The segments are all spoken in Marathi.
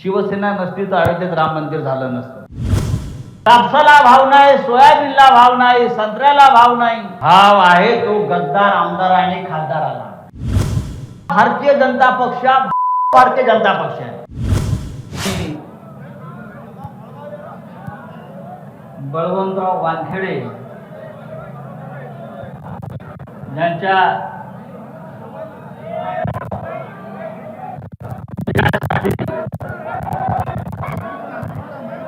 शिवसेना नसती तर अयोध्येत राम मंदिर झालं नसतं. कापसाला भाव नाही, सोयाबीनला भाव नाही, संत्र्याला भाव नाही. भाव आहे तो गद्दार आमदार आणि खासदाराला. भारतीय जनता पक्ष भारतीय जनता पक्ष आहे. बळवंतराव वानखेडे यांच्या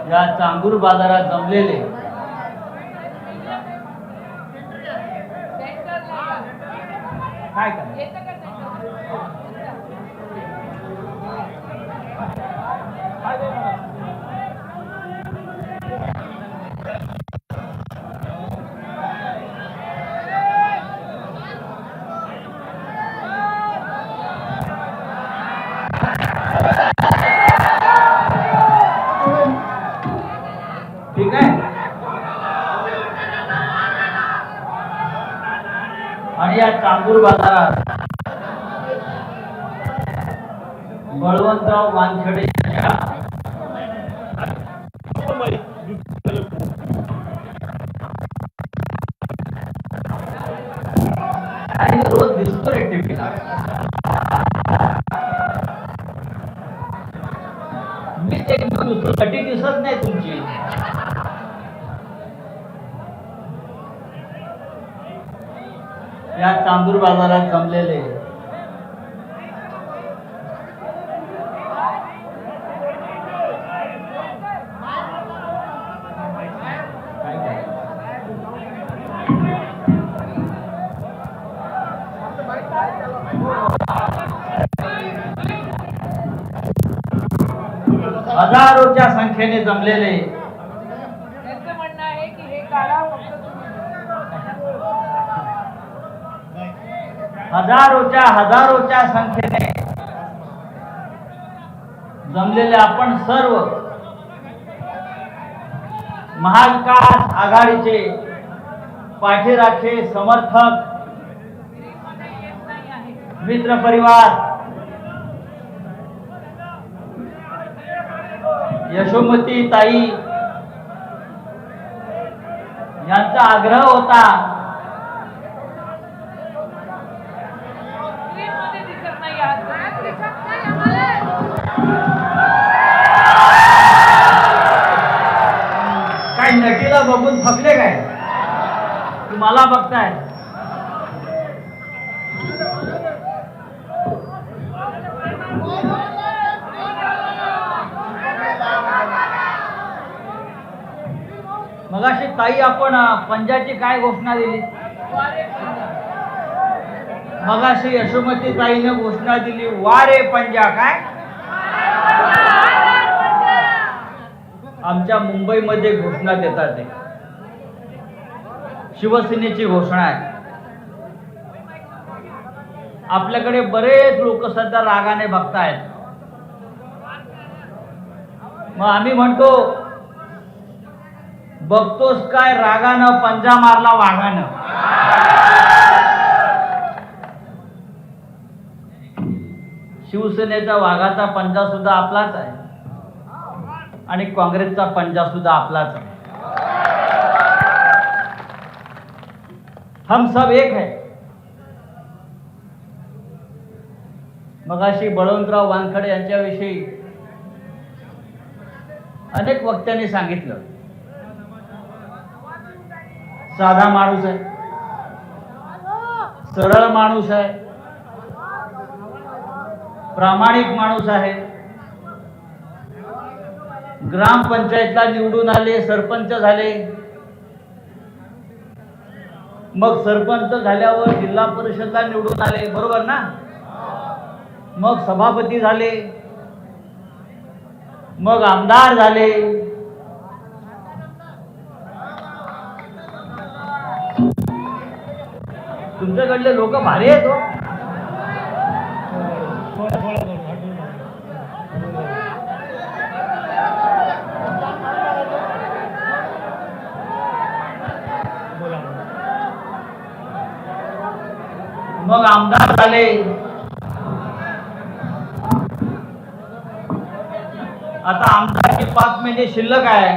या चांगूर बाजारात जमलेले काय ठीक आहे. आणि या चांदूर बाजारात बळवंतराव वानखेडे आणि रोज दिसतो रे टीव्हीला. मी ते कधी दिसत नाही तुमची. या चांदूर बाजारात जमलेले हजारोच्या संख्येने जमलेले म्हणणं आहे की हे काढा. हजारोच्या संख्येने जमलेले आपण सर्व महाविकास आघाडीचे पाठीराखे समर्थक मित्र परिवार यशोमती ताई यांचा आग्रह होता काय नटीला बघून थकले काय तुम्हाला बघताय. मगाशी ताई आपण पंजाची काय घोषणा दिली. मगाशी यशोमती ताईने घोषणा दिली वारे पंजा. काय आमच्या मुंबईमध्ये घोषणा देतात ते शिवसेनेची घोषणा आहे. आपल्याकडे बरेच लोक सध्या रागाने बघतायत. मग आम्ही म्हणतो बघतोस काय रागानं पंजा मारला वाघानं. शिवसेनेचा वाघाचा पंजा सुद्धा आपलाच आहे आणि काँग्रेसचा पंजा सुद्धा आपलाच आहे. हम सब एक है. मगाशी बळवंतराव वानखेडे यांच्याविषयी अनेक वक्त्यांनी सांगितलं. साधा माणूस आहे, सरळ माणूस आहे, प्रामाणिक माणूस आहे. ग्रामपंचायतला निवडून आले, सरपंच झाले, मग सरपंच झाल्यावर जिल्हा परिषदला निवडून आले, बरोबर ना. मग सभापती झाले, मग आमदार झाले. तुमच्याकडले लोक भारी आहेत हो. मग आमदार झाले, आता आमदारकी 5 महिने शिल्लक आहे.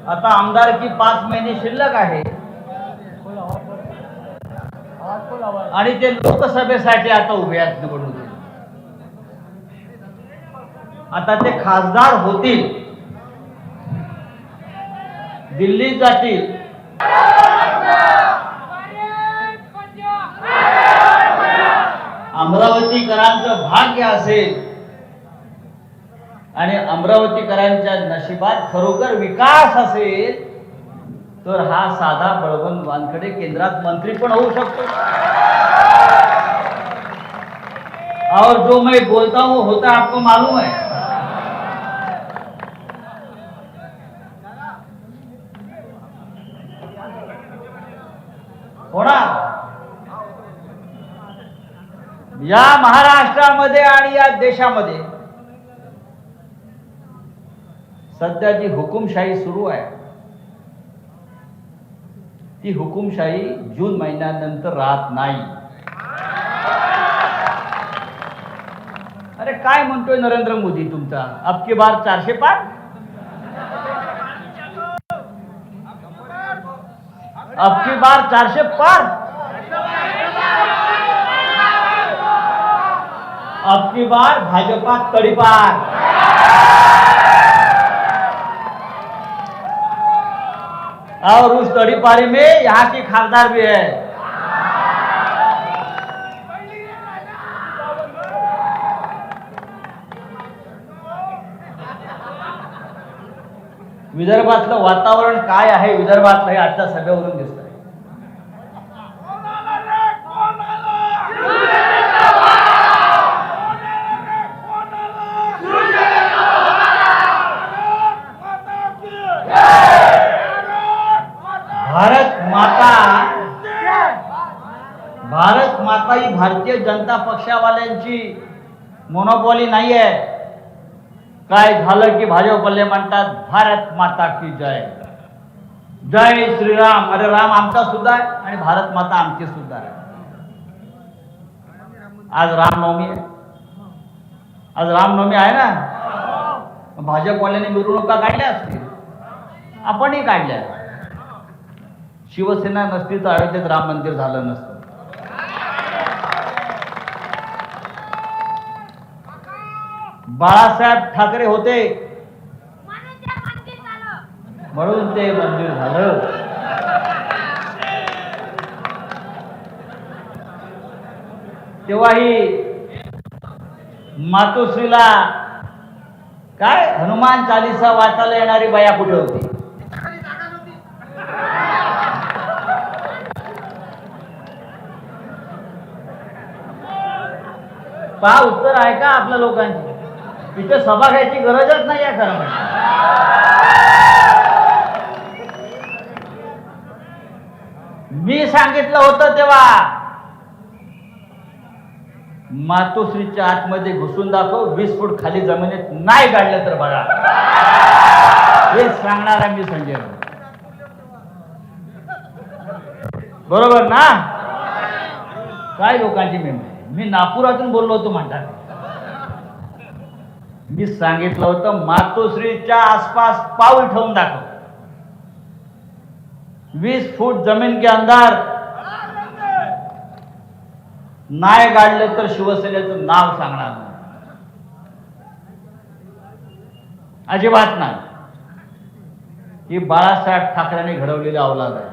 आता आमदारकी 5 महिने शिल्लक आहे आणि ते लोकसभेसाठी आता उभे आहेत निवडणुकीत. आता ते खासदार होतील, दिल्लीत जातील. अमरावतीकरांचं भाग्य असेल आणि अमरावतीकरांच्या नशिबात खरोखर विकास असेल तर हा साधा बळवंत वानखडे केंद्रात मंत्री पण होऊ शकतो. और जो मैं बोलता हूं होता आपको मालूम है. होणार या महाराष्ट्रामध्ये आणि या देशामध्ये सध्या जी हुकुमशाही सुरू आहे ती हुकुमशाही जून महिन्यानंतर राहत नाही. अरे काय म्हणतोय नरेंद्र मोदी तुमचा अब की बार 400 पार. अब की बार 400 पार. अब की बार भाजपा तड़ीपार. और उस तड़ीपारी में यहाँ की खासदार भी है. विदर्भातलं वातावरण काय आहे विदर्भातलं हे आजच्या सभेवरून दिसतंय. भारत माता ही भारतीय जनता पक्षावाल्यांची मोनोपॉली नाही आहे. काय झालं की भाजपले म्हणतात भारत माता की जय, जय श्रीराम. अरे राम आमचा सुद्धा आहे आणि भारत माता आमची सुद्धा आहे. आज रामनवमी आहे. आज रामनवमी आहे ना. भाजपवाल्यांनी मिरवणुका काढल्या असतील, आपणही काढल्या. शिवसेना नसती तर अयोध्येत राम मंदिर झालं नसतं. बाळासाहेब ठाकरे होते म्हणून ते मंदिर झालं. तेव्हाही मातोश्रीला काय हनुमान चालीसा वाचायला येणारी बाया कुठे होती. पहा उत्तर आहे का आपल्या लोकांची. इथे सभा घ्यायची गरजच नाही आहे खरं म्हणजे. मी सांगितलं होतं तेव्हा मातोश्रीच्या आतमध्ये घुसून दाखव, 20 फूट खाली जमिनीत नाही काढलं तर बघा. हे सांगणार आहे मी संजय. बरोबर ना. काय लोकांची मेमरी. मी नागपुरातून बोललो होतो म्हणतात. मी सांगितलं होतं मातोश्रीच्या आसपास पाऊल ठेवून दाखव, 20 फूट जमीन के अंदर नाही गाडलं तर शिवसेनेचं नाव सांगणार नाही. अजिबात नाही. ही बाळासाहेब ठाकरेंनी घडवलेली अवलाद आहे.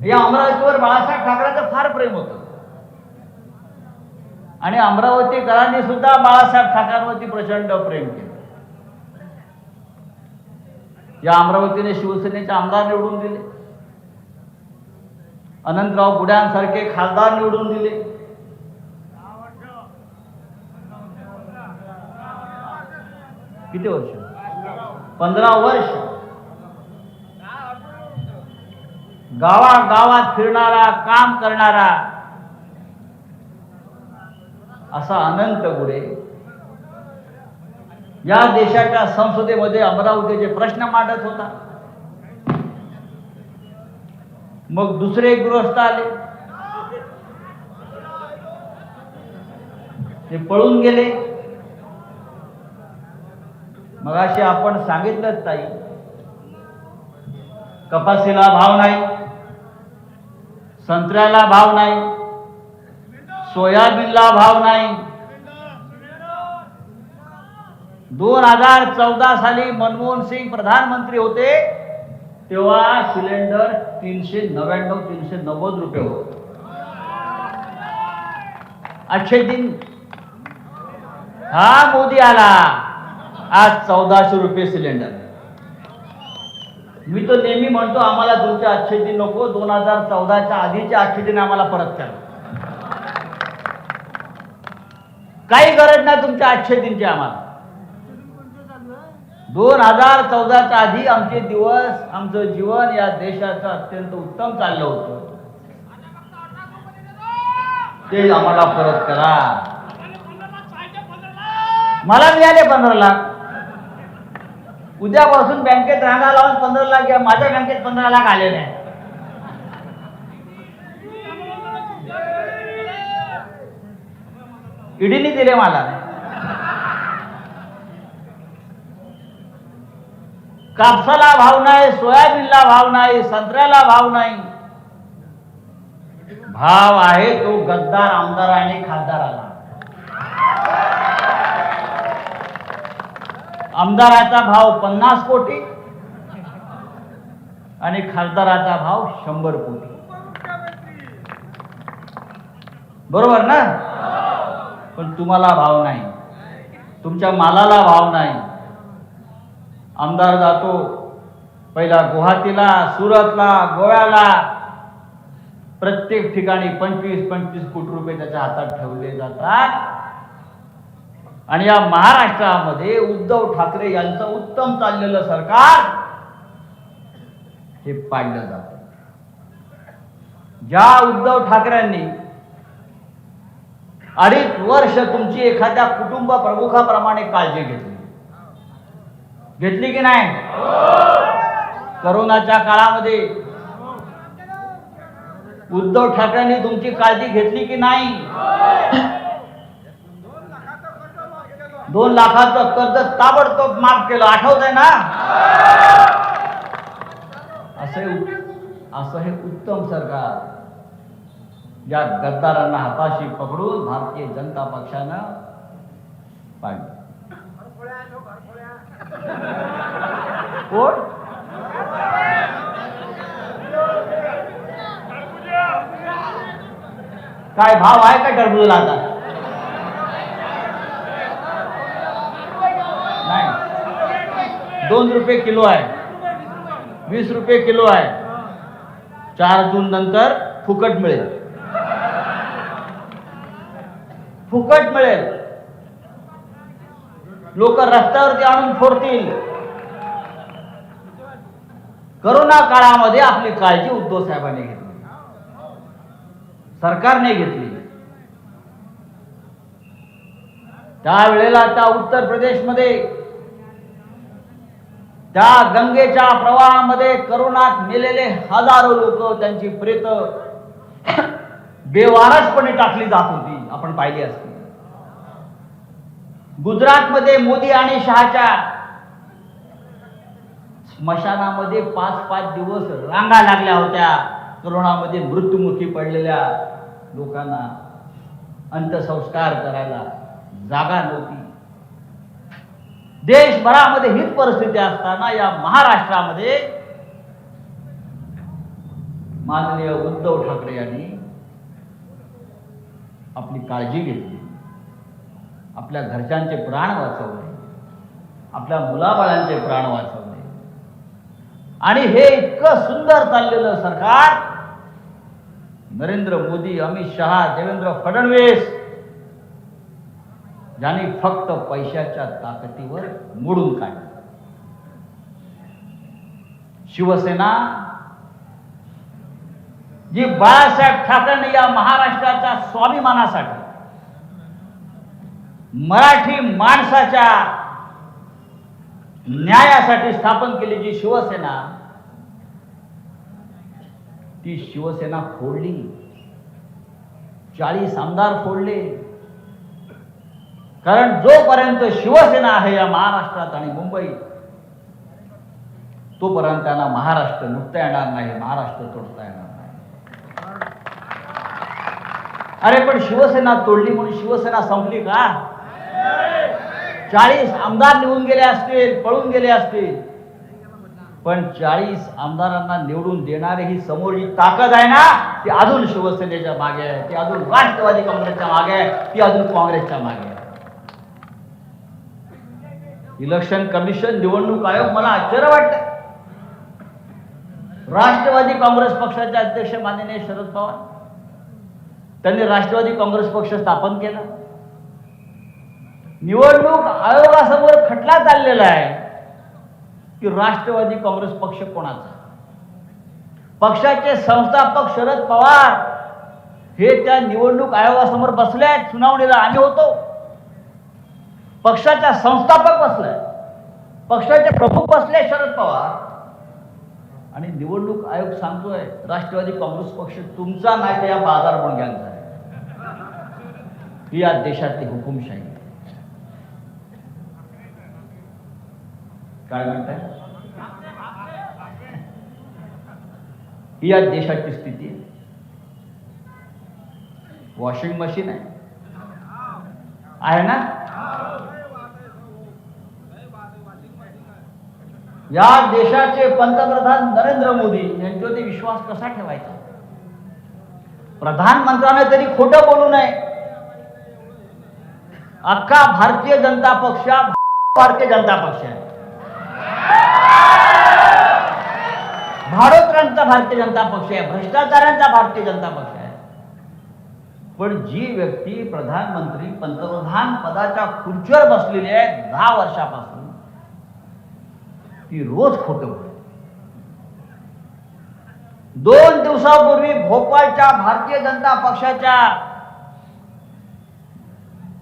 या अमरावतीवर बाळासाहेब ठाकरेंचं फार प्रेम होतं आणि अमरावतीकरांनी सुद्धा बाळासाहेब ठाकरेंवरती प्रचंड प्रेम केलं. या अमरावतीने शिवसेनेचे आमदार निवडून दिले, अनंतराव बुड्यांसारखे खासदार निवडून दिले. किती वर्ष? 15 वर्ष. गावागावात फिरणारा, काम करणारा असा अनंत गुढे या देशाच्या संसदेमध्ये अमरावतीचे प्रश्न मांडत होता. मग दुसरे गृहस्थ आले, ते पळून गेले. मगाशी आपण सांगितलं ताई, कपाशीला भाव नाही, संत्र्याला भाव नाही, सोयाबीनला भाव नाही. 2014 साली मनमोहन सिंग प्रधानमंत्री होते तेव्हा सिलेंडर 390 रुपये होते. अच्छे दिन हा मोदी आला, आज 1400 रुपये सिलेंडर. मी तो नेहमी म्हणतो आम्हाला तुमचे अच्छे दिन नको, 2014च्या आधीचे अच्छे दिन आम्हाला परत करा. काही गरज नाही तुमच्या अच्छे दिनची आम्हाला. 2014च्या आधी आमचे दिवस, आमचं जीवन या देशाचं अत्यंत उत्तम चाललं होतं, ते आम्हाला परत करा. मला मिळाले 15 लाख. उद्यापासून बँकेत रांगा लावून 15 लाख घ्या. माझ्या बँकेत 15 लाख आलेले आहे. ईडीने दिले मला. कापसाला भाव नाही, सोयाबीनला भाव नाही, संत्र्याला भाव नाही. भाव आहे तो गद्दार आमदार आणि खासदाराला. आमदाराचा भाव 50 कोटी आणि खासदाराचा भाव 100 कोटी. बरोबर ना? पण तुम्हाला भाव नाही, तुमच्या मालाला भाव नाही. आमदार जातो पहिला गुवाहाटीला, सुरतला, गोव्याला, प्रत्येक ठिकाणी 25-25 कोटी रुपये त्याच्या हातात ठेवले जातात. आणि या महाराष्ट्रामध्ये उद्धव ठाकरे यांचं उत्तम चाललेलं सरकार हे पाडलं जातं. ज्या उद्धव ठाकरेंनी 2.5 वर्ष तुमची एखाद्या कुटुंब प्रमुखाप्रमाणे काळजी घेतली की नाही? करोनाच्या काळामध्ये उद्धव ठाकरेंनी तुमची काळजी घेतली की नाही? 2 लाखाचं कर्ज ताबडतोब माफ केलं, आठवत आहे ना? असं हे उत्तम सरकार या गद्दारांना हाताशी पकडून भारतीय जनता पक्षानं पाडलं. कोण? काय भाव आहे का टरबूजला आता? नाही, 2 रुपये किलो आहे, 20 रुपये किलो आहे. 4 जून नंतर फुकट मिळेल, फुकट मिळेल. लोक रस्त्यावरती आणून फोडतील. करोना काळामध्ये आपली काळजी उद्धव साहेबांनी घेतली, सरकारने घेतली. त्यावेळेला त्या उत्तर प्रदेशमध्ये त्या गंगेच्या प्रवाहामध्ये करोनात मेलेले हजारो लोक, त्यांची प्रेत बेवारसपणे टाकली जात होती, आपण पाहिली असती. गुजरातमध्ये मोदी आणि शहाच्या स्मशानामध्ये 5-5 दिवस रांगा लागल्या होत्या. करोनामध्ये मृत्युमुखी पडलेल्या लोकांना अंत्यसंस्कार करायला जागा नव्हती. देशभरामध्ये हीच परिस्थिती असताना या महाराष्ट्रामध्ये माननीय उद्धव ठाकरे यांनी आपली काळजी घेतली, आपल्या घरच्यांचे प्राण वाचवले, आपल्या मुलाबाळांचे प्राण वाचवले. आणि हे इतकं सुंदर चाललेलं सरकार नरेंद्र मोदी, अमित शहा, देवेंद्र फडणवीस ज्यांनी फक्त पैशाच्या ताकदीवर मोडून काढलं. शिवसेना जी बाळासाहेब ठाकरेंनी या महाराष्ट्राच्या स्वाभिमानासाठी, मराठी माणसाच्या न्यायासाठी स्थापन केलेली शिवसेना, ती शिवसेना फोडली. 40 आमदार फोडले, कारण जोपर्यंत शिवसेना आहे या महाराष्ट्रात आणि मुंबईत, तोपर्यंत त्यांना महाराष्ट्र लुटता येणार नाही, महाराष्ट्र तोडता येणार नाही. अरे पण शिवसेना तोडली म्हणून शिवसेना संपली का? 40 आमदार निवून गेले असतील, पळून गेले असतील, पण 40 आमदारांना निवडून देणारी ही समोरची ताकद आहे ना, ती अजून शिवसेनेच्या मागे आहे, ती अजून राष्ट्रवादी काँग्रेसच्या मागे आहे, ती अजून काँग्रेसच्या मागे आहे. इलेक्शन कमिशन, निवडणूक आयोग, मला आश्चर्य वाटतं. राष्ट्रवादी काँग्रेस पक्षाचे अध्यक्ष माननीय शरद पवार, त्यांनी राष्ट्रवादी काँग्रेस पक्ष स्थापन केला. निवडणूक आयोगासमोर खटला चाललेला आहे की राष्ट्रवादी काँग्रेस पक्ष कोणाचा. पक्षाचे संस्थापक शरद पवार हे त्या निवडणूक आयोगासमोर बसले आहेत. सुनावणीला आम्ही होतो. पक्षाचा संस्थापक बसलाय, पक्षाचे प्रमुख बसले शरद पवार, आणि निवडणूक आयोग सांगतोय राष्ट्रवादी काँग्रेस पक्ष तुमचा नाही तर या बाजार बोंग्यांचा आहे. ही या देशातली हुकुमशाही. काय म्हणताय? ही या देशाची स्थिती आहे. वॉशिंग मशीन आहे ना? या देशाचे पंतप्रधान नरेंद्र मोदी यांच्यावरती विश्वास कसा ठेवायचा? प्रधानमंत्र्याने तरी खोटं बोलू नये. अख्खा भारतीय जनता पक्ष भारतीय जनता पक्ष आहे, भाडोत्रांचा भारतीय जनता पक्ष आहे, भ्रष्टाचारांचा भारतीय जनता पक्ष आहे. पण जी व्यक्ती प्रधानमंत्री पंतप्रधान पदाच्या खुर्चीवर बसलेली आहे 10 वर्षापासून, ती रोज खोटं बोलते. 2 दिवसापूर्वी भोपाळच्या भारतीय जनता पक्षाच्या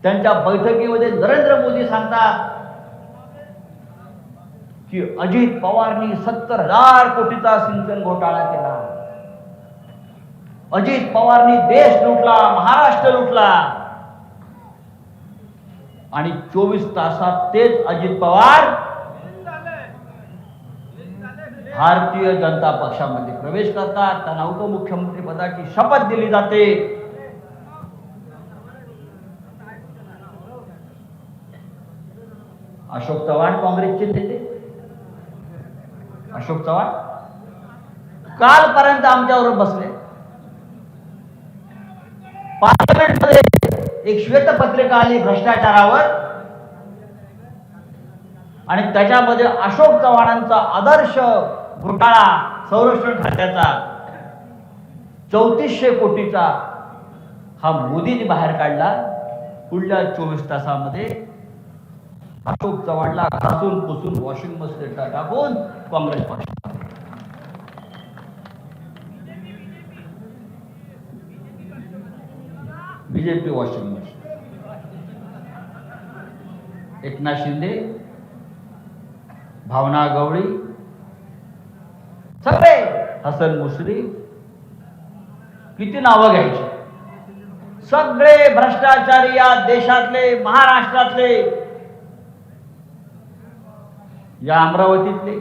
त्यांच्या बैठकीमध्ये नरेंद्र मोदी सांगतात की अजित पवारनी 70,000 कोटीचा सिंचन घोटाळा केला. अजित पवारनी देश लुटला, महाराष्ट्र लुटला. आणि 24 तासात तेच अजित पवार भारतीय जनता पक्षामध्ये प्रवेश करतात. त्यांना उपमुख्यमंत्री पदाची शपथ दिली जाते. अशोक चव्हाण काँग्रेसचे नेते, अशोक चव्हाण कालपर्यंत आमच्यावर बसले. पार्लमेंटमध्ये एक श्वेतपत्रिका आली भ्रष्टाचारावर, आणि त्याच्यामध्ये अशोक चव्हाणांचा आदर्श घोटाळा संरक्षण खात्याचा 3400 कोटीचा हा मोदींनी बाहेर काढला. पुढल्या 24 तासामध्ये अशोक चव्हाणला घासून पुसून वॉशिंग मशीनला टाकून काँग्रेस पक्ष. BJP washing machine. Eknath Shinde, Bhavana Gawali, सगळे, हसन मुश्रीफ, किती नावं घ्यायची, सगळे भ्रष्टाचारी या देशातले, महाराष्ट्रातले, या अमरावतीतले.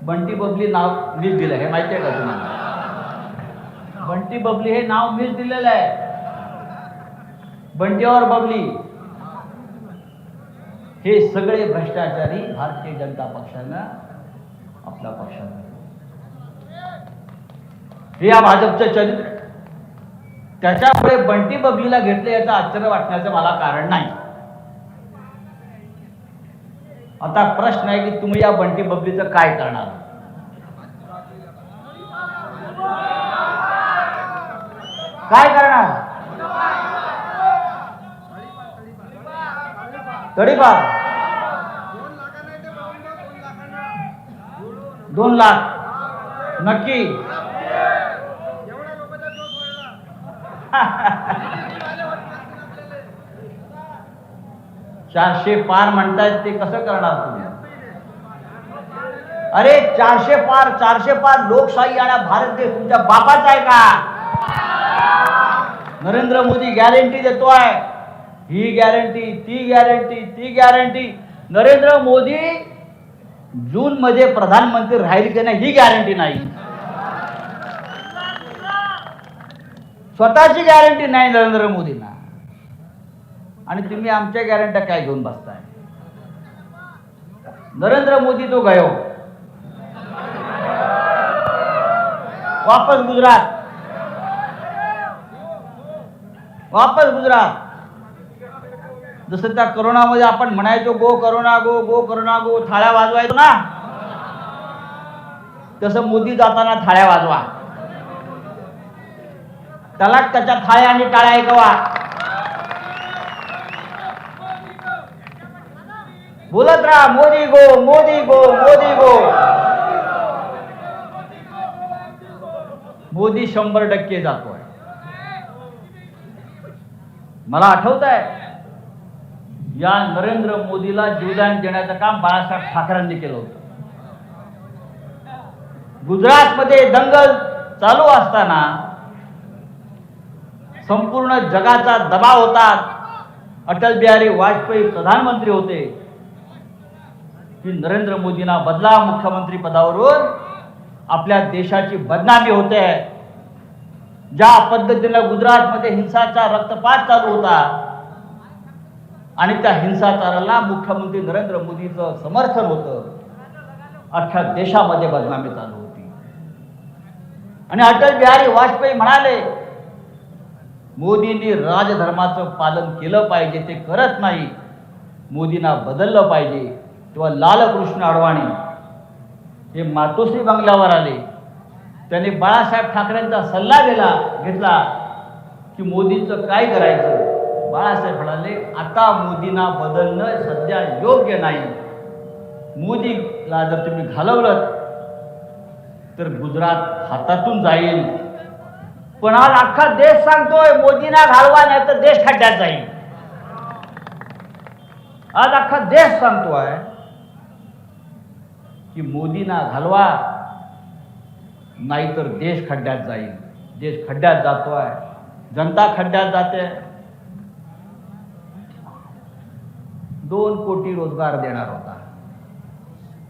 बंटी बबली नाव मीच दिलं, हे माहिती आहे का तुम्हाला? बंटी बबली हे नाव मीच दिलेलं आहे. बंटी और बबली हे सगळे भ्रष्टाचारी भारतीय जनता पक्षानं आपल्या पक्षात. हे या भाजपचं चरित्र. त्याच्यामुळे बंटी बबलीला घेतलं याचं आश्चर्य वाटण्याचं मला कारण नाही. आता प्रश्न आहे की तुम्ही या बंटी बबलीचं काय करणार? काय करणार? तडीपार 2 लाख नक्की. चारशे पार म्हणतायत ते कसं करणार तुम्ही? अरे 400 पार लोकशाही आणि भारत देश तुमच्या बापाचा आहे का? नरेंद्र मोदी गॅरंटी देतोय, ही गॅरंटी, ती गॅरंटी, ती गॅरंटी. नरेंद्र मोदी जून मध्ये प्रधानमंत्री राहील की नाही ही गॅरंटी नाही. स्वतःची गॅरंटी नाही नरेंद्र मोदींना, आणि तुम्ही आमच्या गॅरंट्या काय घेऊन बसताय. नरेंद्र मोदी तो गयो वापस गुजरात, वापस गुजरात. जसं त्या करोनामध्ये आपण म्हणायचो go corona go, go corona go, थाळ्या वाजवायचो ना, तसं मोदी जाताना थाळ्या वाजवा. त्याला त्याच्या थाळ्या आणि टाळ्या ऐकवा. बोलत राहा मोदी गो, मोदी गो, मोदी गो. मोदी 100% जातोय. मला आठवत आहे या नरेंद्र मोदीला जीवदान देण्याचं काम बाळासाहेब ठाकरेंनी केलं होतं. गुजरातमध्ये दंगल चालू असताना संपूर्ण जगाचा दबाव होता. अटल बिहारी वाजपेयी प्रधानमंत्री होते की नरेंद्र मोदींना बदला मुख्यमंत्री पदावरून, आपल्या देशाची बदनामी होते. ज्या पद्धतीने गुजरातमध्ये हिंसाचा रक्तपात चालू होता आणि त्या हिंसाचाराला मुख्यमंत्री नरेंद्र मोदीचं समर्थन होतं, अख्ख्या देशामध्ये बदनामी चालू होती. आणि अटल बिहारी वाजपेयी म्हणाले मोदींनी राजधर्माचं पालन केलं पाहिजे, ते करत नाही, मोदींना बदललं पाहिजे. तेव्हा लालकृष्ण अडवाणी हे मातोश्री बंगल्यावर आले. त्यांनी बाळासाहेब ठाकरेंचा सल्ला घेतला की मोदींचं काय करायचं. बाळासाहेब म्हणाले आता मोदींना बदलणं सध्या योग्य नाही. मोदीला जर तुम्ही घालवलं तर गुजरात हातातून जाईल. पण आज अख्खा देश सांगतोय मोदींना घालवा नाही तर देश खड्ड्यात जाईल. आज अख्खा देश सांगतोय की मोदींना घालवा नाहीतर देश खड्ड्यात जाईल. देश खड्ड्यात जातोय, जनता खड्ड्यात जाते. 2 कोटी रोजगार देणार होता,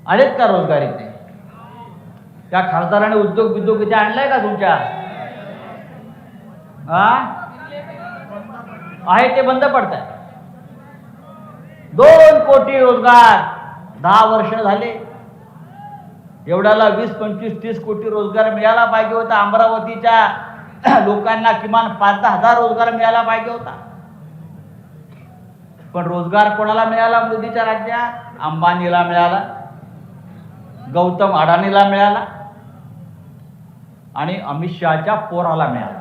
आलेत का रोजगार इथे? त्या खासदाराने उद्योग इथे आणलाय का तुमच्या? आहे ते बंद पडत आहे. 2 कोटी रोजगार 10 वर्ष झाले. एवढ्याला 20, 25, 30 कोटी रोजगार मिळाला पाहिजे होता. अमरावतीच्या लोकांना किमान 5-10 हजार रोजगार मिळाला पाहिजे होता. पण रोजगार कोणाला मिळाला? मोदीच्या राज्यात अंबानीला मिळाला, गौतम अडाणीला मिळाला आणि अमित शहाच्या पोराला मिळाला.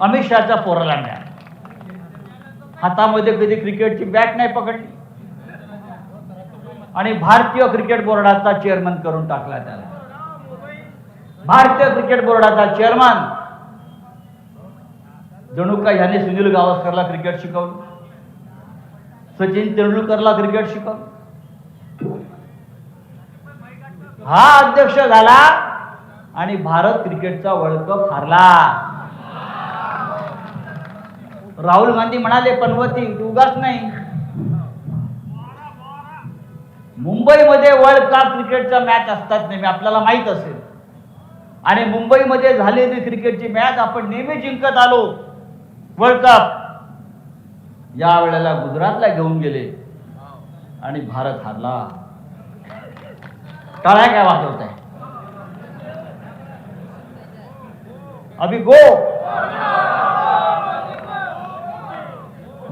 अमित शहाच्या पोराला मिळाला. हातामध्ये कधी क्रिकेटची बॅट नाही पकडली आणि भारतीय क्रिकेट बोर्डाचा चेअरमन करून टाकला त्याला. भारतीय क्रिकेट बोर्डाचा चेअरमन. जणू का ह्याने सुनील गावस्करला क्रिकेट शिकवलं, सचिन तेंडुलकरला क्रिकेट शिकवलं. हा अध्यक्ष झाला आणि भारत क्रिकेटचा वर्ल्ड कप हारला. राहुल गांधी म्हणाले पनवती उगाच नाही. मुंबईमध्ये वर्ल्ड कप क्रिकेटचा मॅच असतात नेहमी, आपल्याला माहित असेल. आणि मुंबईमध्ये झालेली क्रिकेटची मॅच आपण नेहमी जिंकत आलो वर्ल्ड कप. या वेळेला गुजरातला घेऊन गेले आणि भारत हारला. टाळ्या काय वाजवत आहे? अभी गो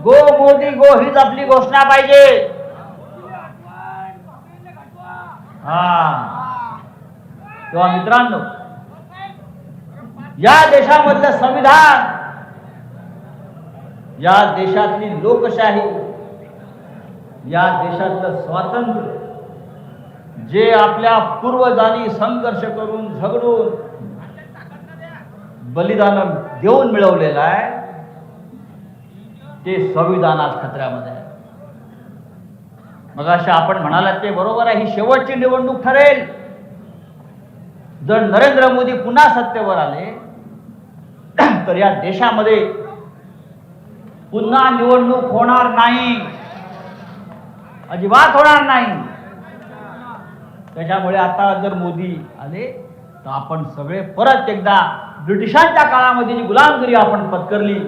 गो मोदी गो हीच आपली घोषणा पाहिजे. तेव्हा मित्रांनो, या देशामधलं संविधान, या देशातली लोकशाही, या देशातलं स्वातंत्र्य जे आपल्या पूर्वजांनी संघर्ष करून झगडून बलिदान देऊन मिळवलेलं आहे, ते संविधान आज खतऱ्यामध्ये आहे. मग अशा आपण म्हणालात ते बरोबर आहे. ही शेवटची निवडणूक ठरेल. जर नरेंद्र मोदी पुन्हा सत्तेवर आले तर या देशामध्ये पुन्हा निवडणूक होणार नाही, अजिबात होणार नाही. त्याच्यामुळे आता जर मोदी आले तर आपण सगळे परत एकदा ब्रिटिशांच्या काळामध्ये जी गुलामगिरी आपण पत्करली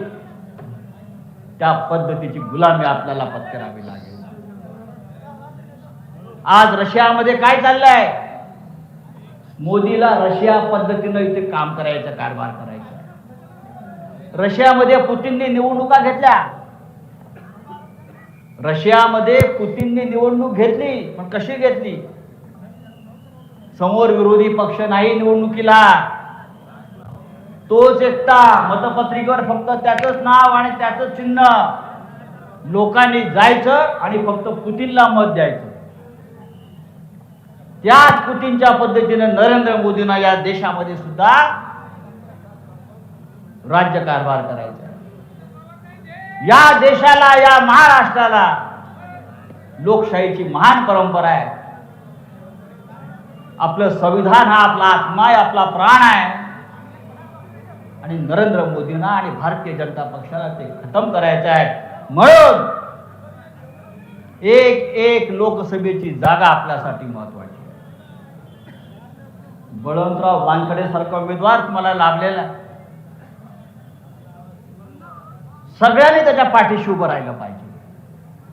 त्या पद्धतीची गुलामी आपल्याला पत्करावी लागेल. आज रशियामध्ये काय चाललंय? मोदीला रशिया पद्धतीनं इथे काम करायचं, कारभार करायचा. रशियामध्ये पुतीनने निवडणुका घेतल्या. रशियामध्ये पुतीनने निवडणूक घेतली, पण कशी घेतली? समोर विरोधी पक्ष नाही निवडणुकीला, तोच एकटा मतपत्रिकेवर फक्त त्याचंच नाव आणि त्याचंच चिन्ह. लोकांनी जायचं आणि फक्त पुतीनला मत द्यायचं. त्याच पुतीनच्या पद्धतीने नरेंद्र मोदींना या देशामध्ये सुद्धा राज्यकारभार करायचा. या देशाला, या महाराष्ट्राला लोकशाहीची महान परंपरा आहे. आपलं संविधान हा आपला आत्मा आहे, आपला प्राण आहे. आणि नरेंद्र मोदींना आणि भारतीय जनता पक्षाला ते खतम करायचं आहे. म्हणून एक लोकसभेची जागा आपल्यासाठी महत्वाची आहे. बळवंतराव वानखडे सारखा उमेदवार तुम्हाला लाभलेला आहे. सगळ्यांनी त्याच्या पाठीशी उभं राहिलं पाहिजे.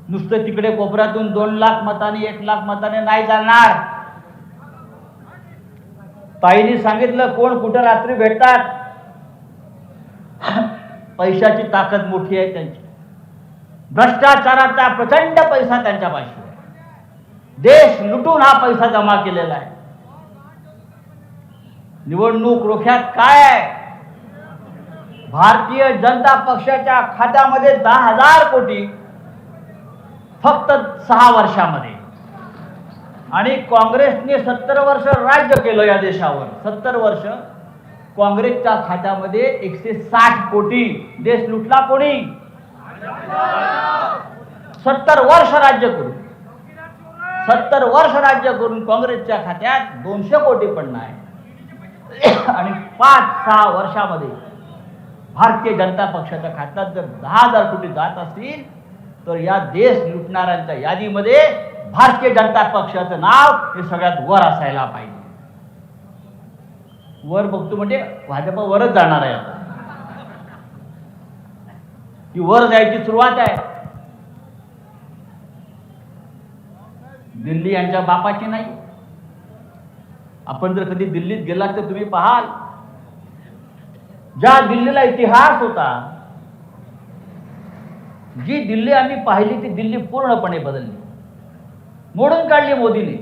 नुसतं तिकडे कोपऱ्यातून 2 लाख मतांनी 1 लाख मताने नाही चालणार. ताईंनी सांगितलं कोण कुठं रात्री भेटतात. पैशाची ताकद मोठी आहे त्यांची. भ्रष्टाचाराचा प्रचंड पैसा त्यांच्यापाशी आहे. देश लुटून हा पैसा जमा केलेला आहे. निवडणूक रोख्यात काय आहे? भारतीय जनता पक्षाच्या खात्यामध्ये 10,000 कोटी फक्त 6 वर्षामध्ये. आणि काँग्रेसने 70 वर्ष राज्य केलं या देशावर. 70 वर्ष काँग्रेसच्या खात्यामध्ये 160 कोटी. देश लुटला कोणी? 70 वर्ष राज्य करून 70 वर्ष राज्य करून काँग्रेसच्या खात्यात 200 कोटी पण नाही. आणि 5-6 वर्षामध्ये भारतीय जनता पक्षाच्या खात्यात जर 10,000 कोटी जात असतील तर या देश लुटणाऱ्यांच्या यादीमध्ये भारतीय जनता पक्षाचं नाव हे सगळ्यात वर असायला पाहिजे. वर बघतो म्हणजे भाजप वरच जाणार आहे. आता ती वर जायची सुरुवात आहे. दिल्ली यांच्या बापाची नाही. आपण जर कधी दिल्लीत गेलात तर तुम्ही पाहाल, ज्या दिल्लीला इतिहास होता, जी दिल्ली आम्ही पाहिली ती दिल्ली पूर्णपणे बदलली, मोडून काढली मोदीने.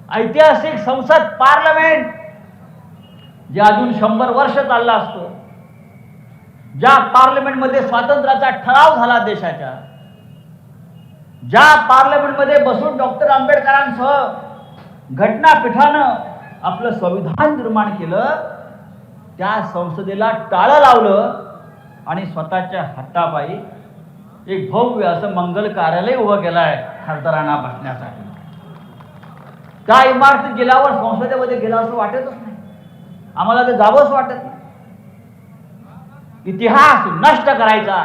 ऐतिहासिक संसद, पार्लमेंट जे अजून 100 वर्ष चालला असतो, ज्या पार्लमेंटमध्ये स्वातंत्र्याचा ठराव झाला देशाच्या, ज्या पार्लमेंटमध्ये बसून डॉक्टर आंबेडकरांसह घटनापीठानं आपलं संविधान निर्माण केलं, त्या संसदेला टाळं लावलं आणि स्वतःच्या हातापायी एक भव्य असं मंगल कार्यालय उभं केलं आहे खासदारांना बसण्यासाठी. त्या इमारतीत गेल्यावर, संसदेमध्ये गेला असं वाटतच नाही. आम्हाला ते जावंच वाटत नाही. इतिहास नष्ट करायचा,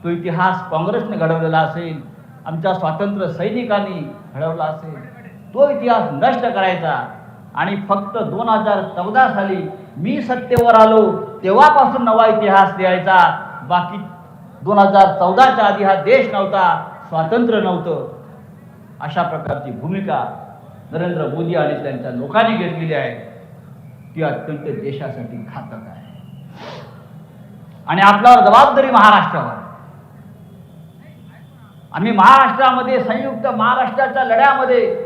तो इतिहास काँग्रेसने घडवलेला असेल, आमच्या स्वातंत्र्य सैनिकांनी घडवला असेल, तो इतिहास नष्ट करायचा. आणि फक्त 2014 साली मी सत्तेवर आलो तेव्हापासून नवा इतिहास लिहायचा. बाकी 2014च्या आधी हा देश नव्हता, स्वातंत्र्य नव्हतं. अशा प्रकारची भूमिका नरेंद्र मोदी आणि त्यांच्या लोकांनी घेतलेली आहे. ती अत्यंत देशासाठी घातक आहे. आणि आपल्यावर जबाबदारी महाराष्ट्रावर. आम्ही महाराष्ट्रामध्ये, संयुक्त महाराष्ट्राच्या लढ्यामध्ये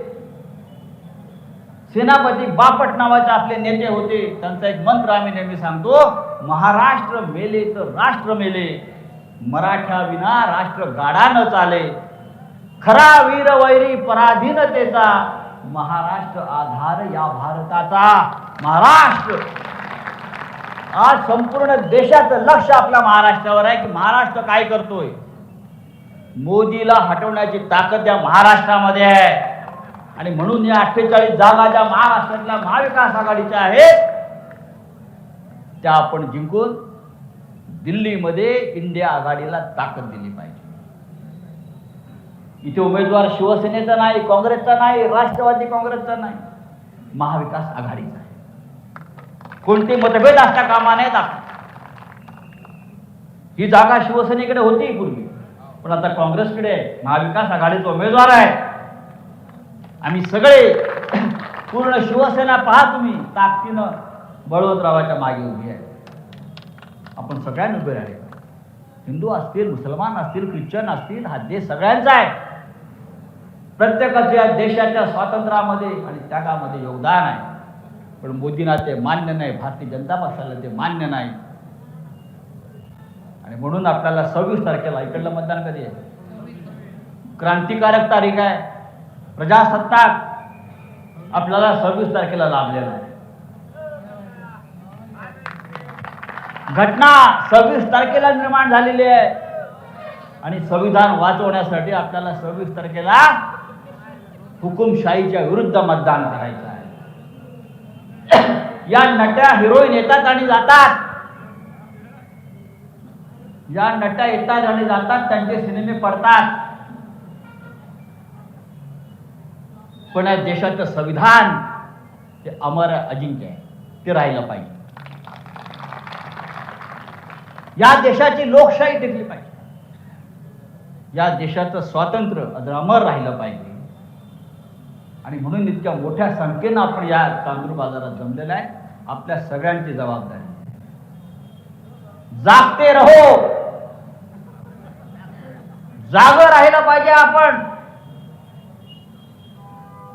सेनापती बापट नावाचे आपले नेते होते. त्यांचा एक मंत्र आम्ही नेहमी सांगतो, महाराष्ट्र मेले तर राष्ट्र मेले, मराठा विना राष्ट्र गाडा न चाले, खरा वीर वैरी पराधीनतेचा, महाराष्ट्र आधार या भारताचा. महाराष्ट्र, आज संपूर्ण देशाचं लक्ष आपल्या महाराष्ट्रावर आहे की महाराष्ट्र काय करतोय. मोदीला हटवण्याची ताकद या महाराष्ट्रामध्ये आहे. आणि म्हणून या 48 जागा ज्या महाराष्ट्रातल्या महाविकास आघाडीच्या आहेत, त्या आपण जिंकून दिल्लीमध्ये इंडिया आघाडीला ताकद दिली पाहिजे. इथे उमेदवार शिवसेनेचा नाही, काँग्रेसचा नाही, राष्ट्रवादी काँग्रेसचा नाही, महाविकास आघाडीचा आहे. कोणते मतभेद असता कामा नयेत. ही जागा शिवसेनेकडे होती पूर्वी, पण आता काँग्रेसकडे आहे. महाविकास आघाडीचा उमेदवार आहे. आम्ही सगळे पूर्ण शिवसेना पहा तुम्ही ताकदीनं बळवंतरावाच्या मागे उभी आहे. आपण सगळ्यांनी उभे राहिले. हिंदू असतील, मुसलमान असतील, ख्रिश्चन असतील, हा देश सगळ्यांचा आहे. प्रत्येकाच्या देशाच्या स्वातंत्र्यामध्ये आणि त्यागामध्ये योगदान आहे. पण मोदींना ते मान्य नाही, भारतीय जनता पक्षाला ते मान्य नाही. आणि म्हणून आपल्याला 26 तारखेला इकडलं मतदान कधी आहे? क्रांतिकारक तारीख आहे. प्रजासत्ताक आपल्याला 26 तारखेला लाभलेला आहे. घटना 26 तारखेला निर्माण झालेली आहे आणि संविधान वाचवण्यासाठी आपल्याला 26 तारखेला हुकुमशाहीच्या विरुद्ध मतदान करायचं आहे. या नट्या हिरोईन येतात आणि जातात. या नट्या येतात आणि जातात, त्यांचे सिनेमे पडतात. पण या देशाचं संविधान ते अमर अजिंक्य आहे, ते राहिलं पाहिजे. या देशाची लोकशाही टिकली पाहिजे. या देशाचं स्वातंत्र्य अमर राहिलं पाहिजे. आणि म्हणून इतक्या मोठ्या संख्येनं आपण या चांदूर बाजारात जमलेला आहे. आपल्या सगळ्यांची जबाबदारी. जागते रहो, जागं राहिलं पाहिजे. आपण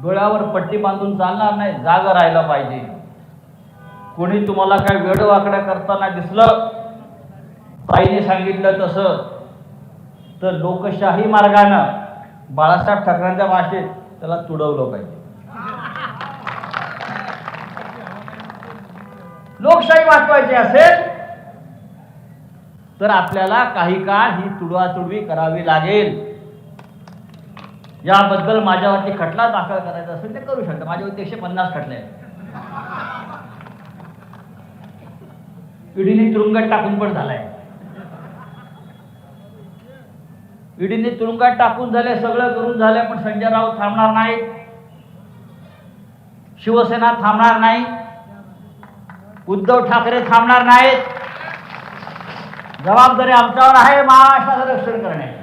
डोळ्यावर पट्टी बांधून चालणार नाही, जागं राहिलं पाहिजे. कोणी तुम्हाला काय वेडवाकडं करताना दिसलं, ताईने सांगितलं तसं, तर लोकशाही मार्गानं बाळासाहेब ठाकरेंच्या भाषेत त्याला तुडवलं पाहिजे. लोकशाही वाचवायची असेल तर आपल्याला काही काळ ही तुडवातुडवी करावी लागेल. याबद्दल माझ्यावरती खटला दाखल करायचा असेल ते करू शकता. माझ्यावरती 150 खटले आहेत. ईडीने तुरुंगात टाकून पण झालाय. ईडीने तुरुंगात टाकून झाले, सगळं करून झाले, पण संजय राऊत थांबणार नाही, शिवसेना थांबणार नाही, उद्धव ठाकरे थांबणार नाहीत. जबाबदारी आमच्यावर आहे महाराष्ट्राचं रक्षण करण्याची.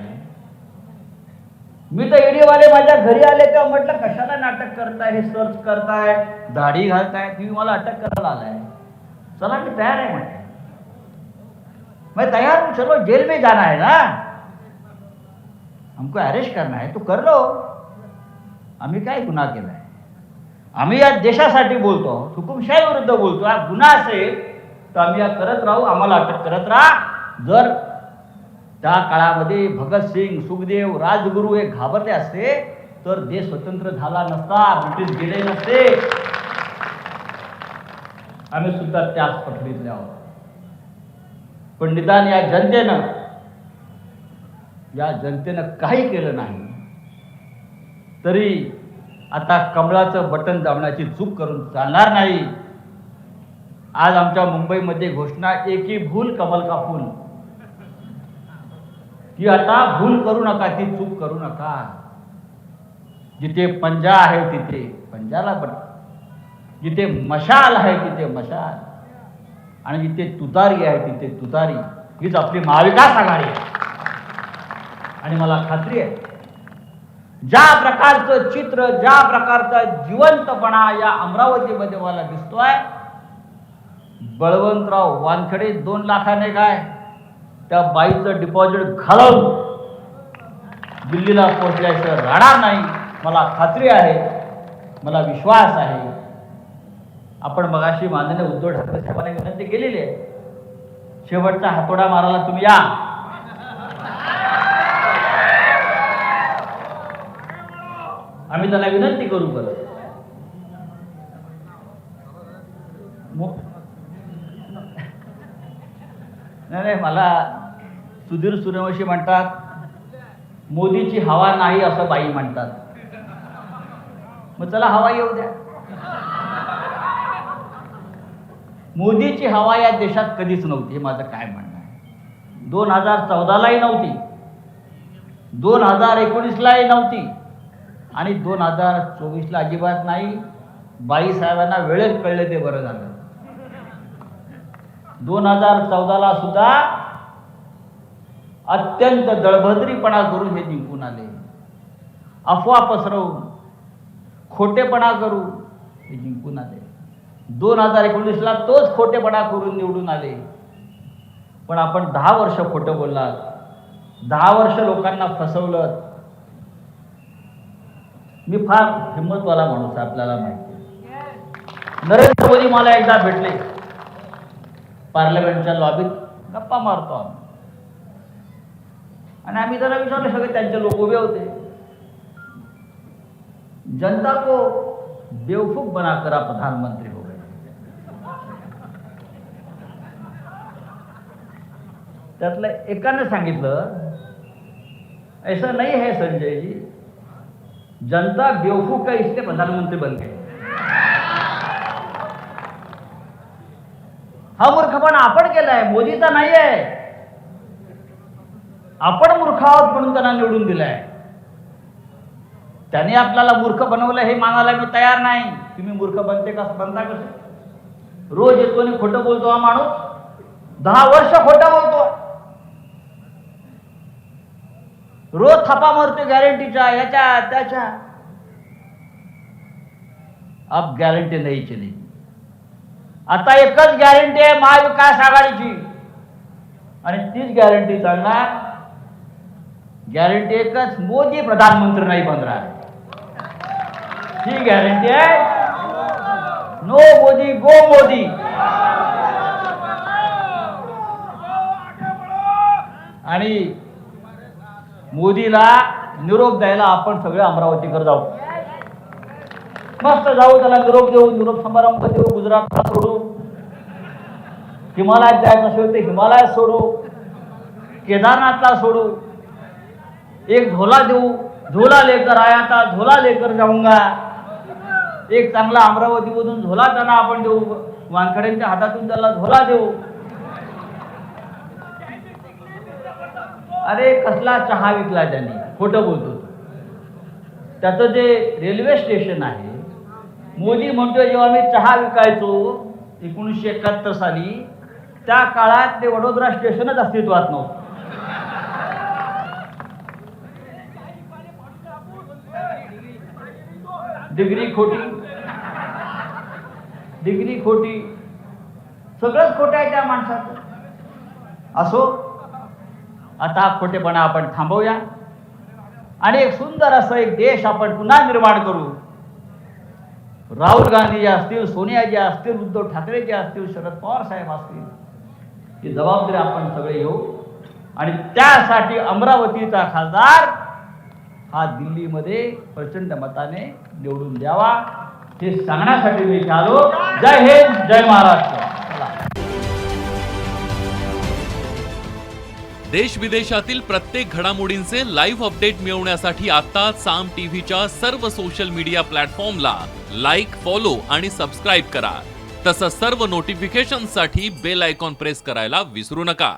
मी तर ईडीवाले माझ्या घरी आले तेव्हा म्हटलं, कशाला नाटक करताय, हे सर्च करताय, दाढी घालताय, तुम्ही मला अटक करायला आलाय. चला मी तयार आहे म्हटलं. मैं तैयार हूं, चलो जेल में जाना है ना, हमको अरेस्ट करना है तो कर लो. आम्ही काय गुन्हा केलाय? आम्ही या देशासाठी बोलतो, हुकुमशाही विरुद्ध बोलतो. हा गुन्हा असेल तर आम्ही या करत राहू, आम्हाला अटक करत राहा. जर त्या काळामध्ये भगतसिंग, सुखदेव, राजगुरू हे घाबरले असते तर देश स्वतंत्र झाला नसता, ब्रिटिश गेले नसते. आम्ही सुद्धा त्याच पठडीतले आहोत. पण निदान या जनतेनं काही केलं नाही तरी आता कमळाचं बटन दाबण्याची चूक करून चालणार नाही. आज आमच्या मुंबईमध्ये घोषणा, एक ही भूल कमल का फूल, की आता भूल करू नका, ती चूक करू नका. जिथे पंजा आहे तिथे पंजाला बटन, जिथे मशाल आहे तिथे मशाल, आणि जिथे तुतारी आहे तिथे तुतारी. हीच आपली महाविकास आघाडी आहे. आणि मला खात्री आहे, ज्या प्रकारचं चित्र, ज्या प्रकारचा जिवंतपणा या अमरावतीमध्ये मला दिसतोय, बळवंतराव वानखडे 2 लाखाने काय त्या बाईचं डिपॉझिट घालवून दिल्लीला पोहोचल्याशिवाय राहणार नाही. मला खात्री आहे, मला विश्वास आहे. आपण मगाशी माननीय उद्धव ठाकरे साहेबांना विनंती केलेली आहे, शेवटचा हातोडा मारायला तुम्ही या. आम्ही त्यांना विनंती करू. बरं, नाही, मला सुधीर सूर्यवंशी म्हणतात, मोदीची हवा नाही असं बाई म्हणतात. मग चला हवा येऊ द्या. मोदीची हवा या देशात कधीच नव्हती, हे माझं काय म्हणणं आहे. 2014लाही नव्हती, 2019लाही नव्हती आणि 2024ला अजिबात नाही. बाईसाहेबांना वेळेत कळले ते बरं झालं. 2014ला सुद्धा अत्यंत दळभद्रीपणा करून हे जिंकून आले. अफवा पसरवून खोटेपणा करून हे जिंकून आले. 2019ला तोच खोटेपणा करून निवडून आले. पण आपण 10 वर्ष खोटं बोललात, 10 वर्ष लोकांना फसवलं. मी फार हिंमतवाला माणूस आहे, आपल्याला माहिती आहे. नरेंद्र मोदी मला एकदा भेटले, पार्लमेंटच्या लॉबीत गप्पा मारतो आम्ही, आणि आम्ही जरा विचारलं, सगळे त्यांचे लोक उभे होते. जनता को बेवकूफ बनाकर आप प्रधानमंत्री हो गए. त्यातल्या एकाने सांगितलं, ऐसा नहीं है संजय जी, जनता बेवकूफ का इसलिए प्रधानमंत्री बन गए. हा मूर्खपणा आपण केलाय, मोदीचा नाही आहे. आपण मूर्ख आहोत म्हणून त्यांना निवडून दिलाय. त्यांनी आपल्याला मूर्ख बनवलं हे मानायला मी तयार नाही. तुम्ही मूर्ख बनता कसं? रोज येतो आणि खोटं बोलतो हा माणूस, 10 वर्ष खोटं बोलतो. रोज थापा मारतो गॅरंटीच्या, याच्या त्याच्या. अब गॅरंटी नाही चली. आता एकच गॅरंटी आहे महाविकास आघाडीची, आणि तीच गॅरंटी चालणार. गॅरंटी एकच, मोदी प्रधानमंत्री नाही बनणार. ही गॅरंटी आहे. नो मोदी गो मोदी. आणि मोदीला निरोप द्यायला आपण सगळे अमरावतीकडे जाऊ. मस्त जाऊ, त्याला निरोप देऊ, निरोप समारंभ देऊ, गुजरातला सोडू, हिमालयात जायचं असेल तर हिमालयात सोडू, केदारनाथला सोडू. एक झोला देऊ, झोला लेकर आया था, झोला लेकर जाऊंगा. एक चांगला अमरावतीमधून झोला त्यांना आपण देऊ, वानखड्यांच्या हातातून त्याला झोला देऊ. अरे कसला चहा विकला त्यांनी, खोटं बोलतो. त्याचं जे रेल्वे स्टेशन आहे, मोदी म्हणतो जेव्हा मी चहा विकायचो 1971 साली, त्या काळात ते वडोदरा स्टेशनच अस्तित्वात नव्हतं. डिग्री खोटी, सगळंच खोटं आहे त्या माणसाचं. असो, आता हा खोटेपणा आपण थांबवूया आणि एक सुंदर असं एक देश आपण पुन्हा निर्माण करू. राहुल गांधी असतील, सोनियाजी असतील, उद्धव ठाकरेजी असतील, शरद पवार साहेब असतील, ही जबाबदारी आपण सगळे घेऊ. आणि त्यासाठी अमरावतीचा खासदार हा दिल्लीमध्ये प्रचंड मताने निवडून द्यावा, हे सांगण्यासाठी मी आलो. जय हिंद, जय महाराष्ट्र. देश विदेशातील प्रत्येक घडामोडींचे लाईव्ह अपडेट मिळवण्यासाठी आता साम टीव्हीच्या सर्व सोशल मीडिया प्लॅटफॉर्मला लाईक, फॉलो आणि सबस्क्राईब करा. तसंच सर्व नोटिफिकेशनसाठी बेल आयकॉन प्रेस करायला विसरू नका.